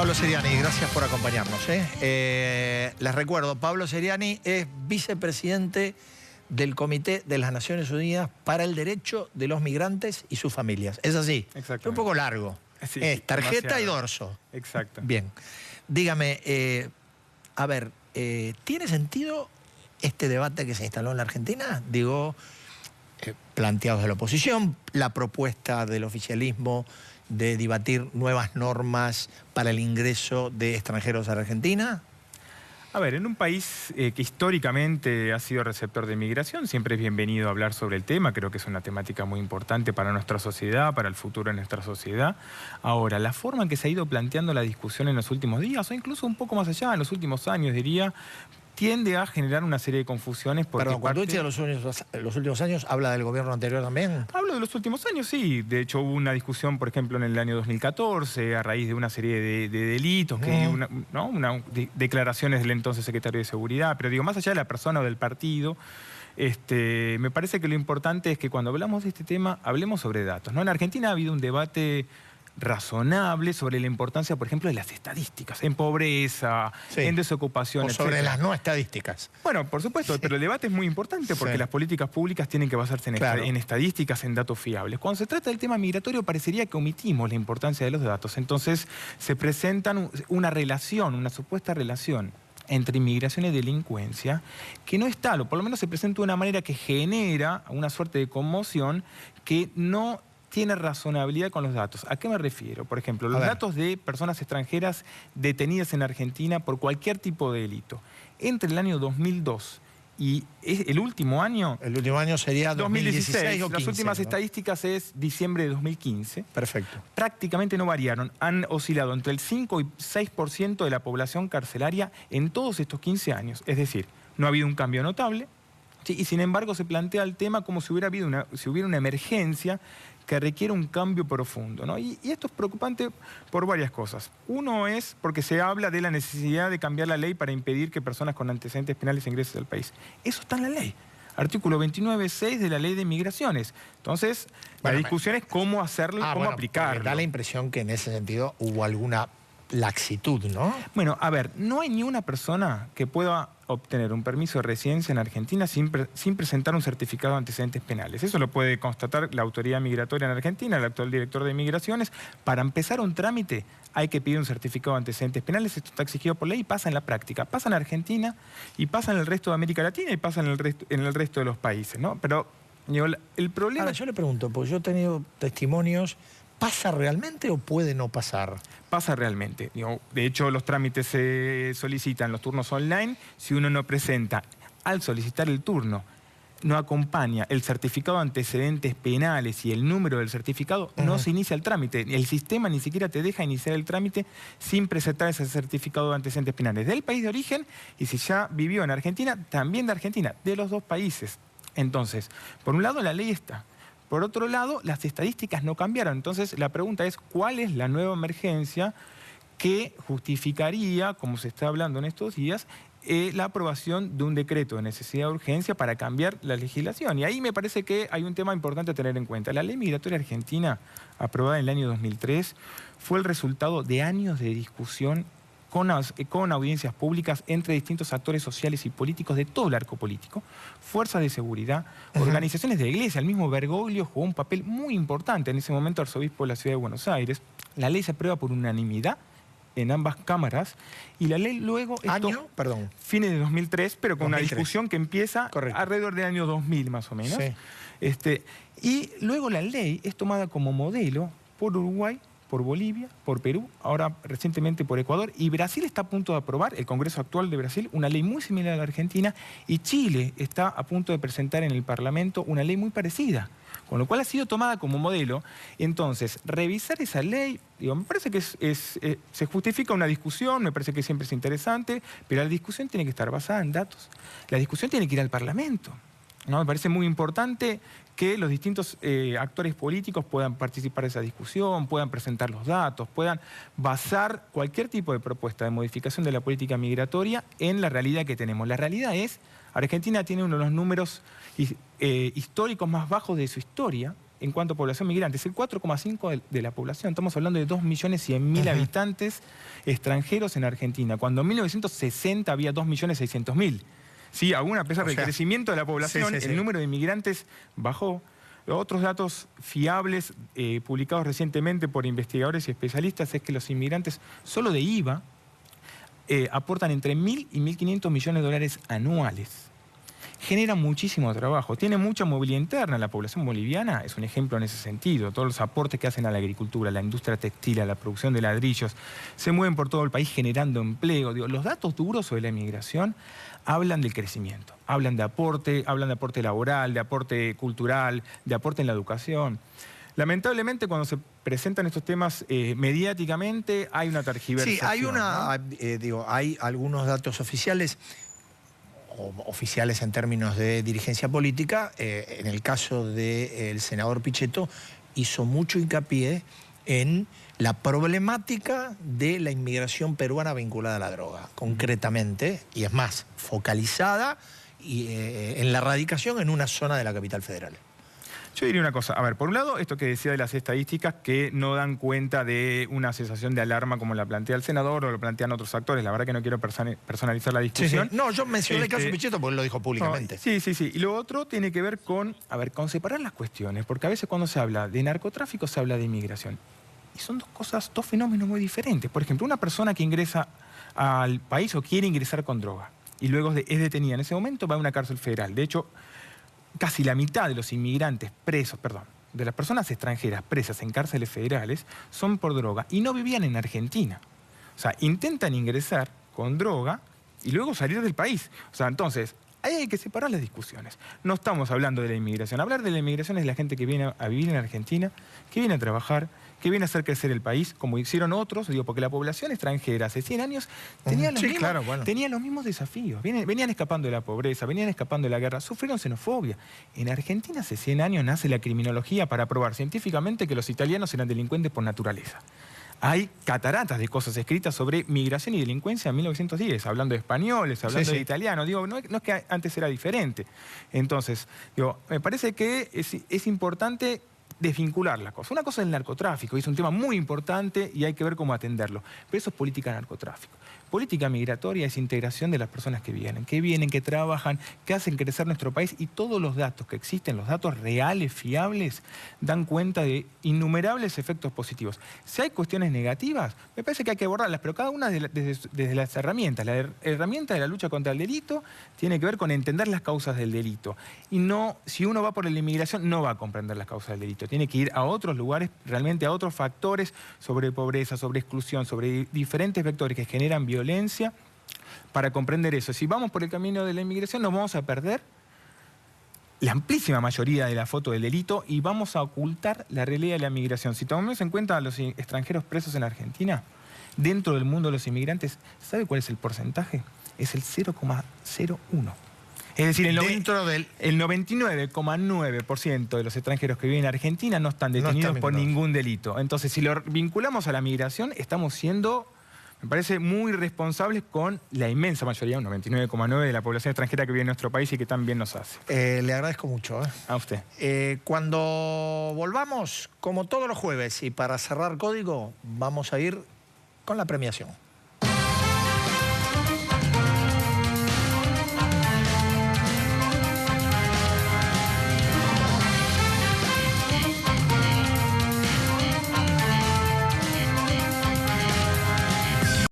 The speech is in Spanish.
Pablo Seriani, gracias por acompañarnos. Les recuerdo, Pablo Seriani es vicepresidente del Comité de las Naciones Unidas para el Derecho de los Migrantes y sus familias. ¿Es así? Exactamente. Es un poco largo. Sí, es tarjeta demasiado. y dorso. Exacto. Bien. Dígame, a ver, ¿tiene sentido este debate que se instaló en la Argentina? Digo, planteados de la oposición, la propuesta del oficialismo de debatir nuevas normas para el ingreso de extranjeros a la Argentina. A ver, en un país que históricamente ha sido receptor de migración, siempre es bienvenido a hablar sobre el tema. Creo que es una temática muy importante para nuestra sociedad, para el futuro de nuestra sociedad. Ahora, la forma en que se ha ido planteando la discusión en los últimos días, o incluso un poco más allá, en los últimos años, diría, tiende a generar una serie de confusiones. Perdón, cuando dice los últimos años, ¿habla del gobierno anterior también? Hablo de los últimos años, sí. De hecho, hubo una discusión, por ejemplo, en el año 2014, a raíz de una serie de delitos, declaraciones del entonces secretario de Seguridad. Pero digo, más allá de la persona o del partido, me parece que lo importante es que cuando hablamos de este tema, hablemos sobre datos, ¿no? En Argentina ha habido un debate razonable sobre la importancia, por ejemplo, de las estadísticas, en pobreza, sí, en desocupación, o sobre las no estadísticas. Bueno, por supuesto, sí, pero el debate es muy importante porque sí, las políticas públicas tienen que basarse en estadísticas, en datos fiables. Cuando se trata del tema migratorio parecería que omitimos la importancia de los datos. Entonces se presentan una relación, una supuesta relación entre inmigración y delincuencia, que no es tal, o por lo menos se presenta de una manera que genera una suerte de conmoción que no tiene razonabilidad con los datos. ¿A qué me refiero? Por ejemplo, los datos de personas extranjeras detenidas en Argentina por cualquier tipo de delito. Entre el año 2002 y el último año... El último año sería 2016 o 15. Las últimas estadísticas es diciembre de 2015. Perfecto. Prácticamente no variaron. Han oscilado entre el 5 y 6% de la población carcelaria en todos estos 15 años. Es decir, no ha habido un cambio notable. Sí, y sin embargo se plantea el tema como si hubiera una emergencia que requiere un cambio profundo, ¿no? Y esto es preocupante por varias cosas. Uno es porque se habla de la necesidad de cambiar la ley para impedir que personas con antecedentes penales ingresen al país. Eso está en la ley. Artículo 29.6 de la Ley de Migraciones. Entonces, la discusión es cómo hacerlo, cómo aplicarlo. Da la impresión que en ese sentido hubo alguna laxitud, ¿no? Bueno, a ver, no hay ni una persona que pueda obtener un permiso de residencia en Argentina sin presentar un certificado de antecedentes penales. Eso lo puede constatar la autoridad migratoria en Argentina, el actual director de Migraciones. Para empezar un trámite hay que pedir un certificado de antecedentes penales. Esto está exigido por ley y pasa en la práctica. Pasa en Argentina y pasa en el resto de América Latina y pasa en el resto de los países, ¿no? Pero el problema... Ahora, yo le pregunto, porque yo he tenido testimonios... ¿Pasa realmente o puede no pasar? Pasa realmente. De hecho, los trámites se solicitan, los turnos online. Si uno no presenta, al solicitar el turno, no acompaña el certificado de antecedentes penales y el número del certificado, no se inicia el trámite. El sistema ni siquiera te deja iniciar el trámite sin presentar ese certificado de antecedentes penales del país de origen, y si ya vivió en Argentina, también de Argentina, de los dos países. Entonces, por un lado, la ley está. Por otro lado, las estadísticas no cambiaron. Entonces, la pregunta es, ¿cuál es la nueva emergencia que justificaría, como se está hablando en estos días, la aprobación de un decreto de necesidad de urgencia para cambiar la legislación? Y ahí me parece que hay un tema importante a tener en cuenta. La Ley Migratoria Argentina, aprobada en el año 2003, fue el resultado de años de discusión con audiencias públicas entre distintos actores sociales y políticos de todo el arco político, fuerzas de seguridad, organizaciones de la iglesia. El mismo Bergoglio jugó un papel muy importante, en ese momento arzobispo de la ciudad de Buenos Aires. La ley se aprueba por unanimidad en ambas cámaras y la ley luego... ¿Año? Perdón. Fines de 2003, pero con 2003. Una discusión que empieza alrededor del año 2000 más o menos. Sí. Y luego la ley es tomada como modelo por Uruguay, por Bolivia, por Perú, ahora recientemente por Ecuador, y Brasil está a punto de aprobar, el Congreso actual de Brasil, una ley muy similar a la Argentina, y Chile está a punto de presentar en el Parlamento una ley muy parecida, con lo cual ha sido tomada como modelo. Entonces, revisar esa ley, digo, me parece que se justifica una discusión, me parece que siempre es interesante, pero la discusión tiene que estar basada en datos. La discusión tiene que ir al Parlamento, ¿no? Me parece muy importante que los distintos actores políticos puedan participar de esa discusión, puedan presentar los datos, puedan basar cualquier tipo de propuesta de modificación de la política migratoria en la realidad que tenemos. La realidad es, Argentina tiene uno de los números históricos más bajos de su historia, en cuanto a población migrante. Es el 4,5% de la población. Estamos hablando de 2.100.000 habitantes extranjeros en Argentina, cuando en 1960 había 2.600.000. Sí, aún a pesar del crecimiento de la población, el número de inmigrantes bajó. Otros datos fiables publicados recientemente por investigadores y especialistas es que los inmigrantes solo de IVA aportan entre 1.000 y 1.500 millones de dólares anuales. Genera muchísimo trabajo, tiene mucha movilidad interna. La población boliviana es un ejemplo en ese sentido. Todos los aportes que hacen a la agricultura, a la industria textil, a la producción de ladrillos, se mueven por todo el país generando empleo. Digo, los datos duros sobre la inmigración hablan del crecimiento, hablan de aporte laboral, de aporte cultural, de aporte en la educación. Lamentablemente, cuando se presentan estos temas mediáticamente, hay una tergiversación. Sí, hay hay algunos datos oficiales, oficiales en términos de dirigencia política. En el caso del senador Pichetto, hizo mucho hincapié en la problemática de la inmigración peruana vinculada a la droga, concretamente, y es más, focalizada en la erradicación en una zona de la capital federal. Yo diría una cosa, a ver, por un lado, esto que decía de las estadísticas que no dan cuenta de una sensación de alarma como la plantea el senador o lo plantean otros actores. La verdad que no quiero personalizar la discusión. Sí. No, yo mencioné el caso de Pichetto porque él lo dijo públicamente. No, sí. Y lo otro tiene que ver con separar las cuestiones, porque a veces cuando se habla de narcotráfico se habla de inmigración. Y son dos fenómenos muy diferentes. Por ejemplo, una persona que ingresa al país o quiere ingresar con droga y luego es detenida en ese momento, va a una cárcel federal. De hecho, casi la mitad de los inmigrantes de las personas extranjeras presas en cárceles federales son por droga y no vivían en Argentina. O sea, intentan ingresar con droga y luego salir del país. O sea, entonces, ahí hay que separar las discusiones. No estamos hablando de la inmigración. Hablar de la inmigración es la gente que viene a vivir en Argentina, que viene a trabajar, que viene a hacer crecer el país, como hicieron otros, porque la población extranjera hace 100 años tenía los mismos desafíos. Venían escapando de la pobreza, venían escapando de la guerra, sufrieron xenofobia. En Argentina hace 100 años nace la criminología para probar científicamente que los italianos eran delincuentes por naturaleza. Hay cataratas de cosas escritas sobre migración y delincuencia en 1910, hablando de españoles, hablando de italianos. No es que antes era diferente. Entonces, me parece que es importante desvincular la cosa. Una cosa es el narcotráfico, y es un tema muy importante y hay que ver cómo atenderlo. Pero eso es política de narcotráfico. Política migratoria es integración de las personas que vienen, que trabajan, que hacen crecer nuestro país, y todos los datos que existen, los datos reales, fiables, dan cuenta de innumerables efectos positivos. Si hay cuestiones negativas, me parece que hay que abordarlas, pero cada una desde las herramientas. La herramienta de la lucha contra el delito tiene que ver con entender las causas del delito. Y no, si uno va por la inmigración, no va a comprender las causas del delito. Tiene que ir a otros lugares, realmente a otros factores sobre pobreza, sobre exclusión, sobre diferentes vectores que generan violencia, para comprender eso. Si vamos por el camino de la inmigración, nos vamos a perder la amplísima mayoría de la foto del delito y vamos a ocultar la realidad de la migración. Si tomamos en cuenta a los extranjeros presos en Argentina, dentro del mundo de los inmigrantes, ¿sabe cuál es el porcentaje? Es el 0,01. Es decir, el 99,9% de los extranjeros que viven en Argentina no están detenidos por ningún delito. Entonces, si lo vinculamos a la migración, estamos siendo, me parece, muy responsables con la inmensa mayoría, un 99,9% de la población extranjera que vive en nuestro país y que tan bien nos hace. Le agradezco mucho. A usted. Cuando volvamos, como todos los jueves, y para cerrar Código, vamos a ir con la premiación.